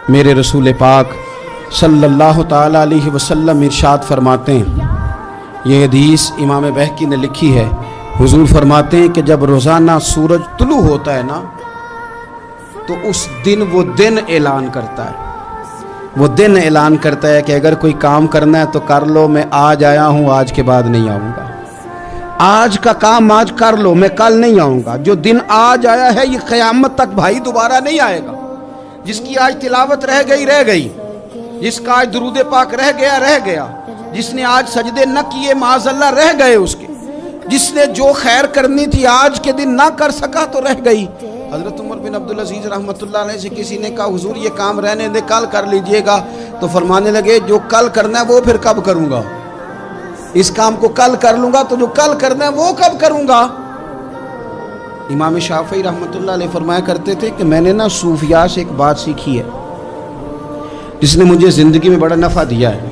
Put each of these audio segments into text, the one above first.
میرے رسول پاک صلی اللہ تعالیٰ علیہ وسلم ارشاد فرماتے ہیں، یہ حدیث امام بہقی نے لکھی ہے، حضور فرماتے ہیں کہ جب روزانہ سورج طلوع ہوتا ہے نا تو اس دن وہ دن اعلان کرتا ہے، وہ دن اعلان کرتا ہے کہ اگر کوئی کام کرنا ہے تو کر لو، میں آج آیا ہوں، آج کے بعد نہیں آؤں گا، آج کا کام آج کر لو، میں کل نہیں آؤں گا۔ جو دن آج آیا ہے یہ قیامت تک بھائی دوبارہ نہیں آئے گا۔ جس کی آج تلاوت رہ گئی، جس کا آج درود پاک رہ گیا، جس نے آج سجدے نہ کیے معاذ اللہ رہ گئے اس کے، جس نے جو خیر کرنی تھی آج کے دن نہ کر سکا تو رہ گئی۔ حضرت عمر بن عبدالعزیز رحمۃ اللہ علیہ سے کسی نے کہا حضور یہ کام رہنے دے، کل کر لیجئے گا، تو فرمانے لگے جو کل کرنا ہے وہ پھر کب کروں گا؟ اس کام کو کل کر لوں گا تو جو کل کرنا ہے وہ کب کروں گا؟ امام شافعی رحمۃ اللہ علیہ فرمایا کرتے تھے کہ میں نے نا صوفیاء سے ایک بات سیکھی ہے جس نے مجھے زندگی میں بڑا نفع دیا ہے۔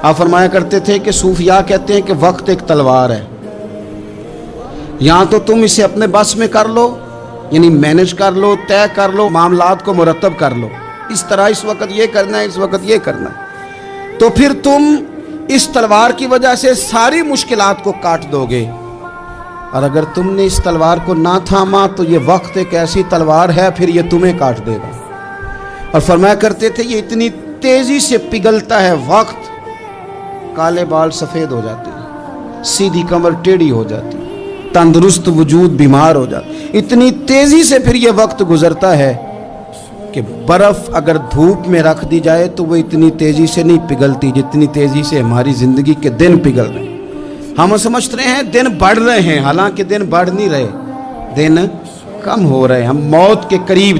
آپ فرمایا کرتے تھے کہ صوفیاء کہتے ہیں کہ وقت ایک تلوار ہے، یہاں تو تم اسے اپنے بس میں کر لو، یعنی مینج کر لو، طے کر لو، معاملات کو مرتب کر لو، اس طرح اس وقت یہ کرنا ہے، اس وقت یہ کرنا ہے، تو پھر تم اس تلوار کی وجہ سے ساری مشکلات کو کاٹ دو گے، اور اگر تم نے اس تلوار کو نہ تھاما تو یہ وقت ایک ایسی تلوار ہے پھر یہ تمہیں کاٹ دے گا۔ اور فرمایا کرتے تھے یہ اتنی تیزی سے پگھلتا ہے وقت، کالے بال سفید ہو جاتے ہیں، سیدھی کمر ٹیڑھی ہو جاتی ہے، تندرست وجود بیمار ہو جاتا ہے، اتنی تیزی سے پھر یہ وقت گزرتا ہے کہ برف اگر دھوپ میں رکھ دی جائے تو وہ اتنی تیزی سے نہیں پگھلتی جتنی تیزی سے ہماری زندگی کے دن پگھل رہے ہیں۔ ہم سمجھتے ہیں دن بڑھ رہے ہیں، حالانکہ دن بڑھ نہیں رہے، دن کم ہو رہے ہیں، ہم موت کے قریب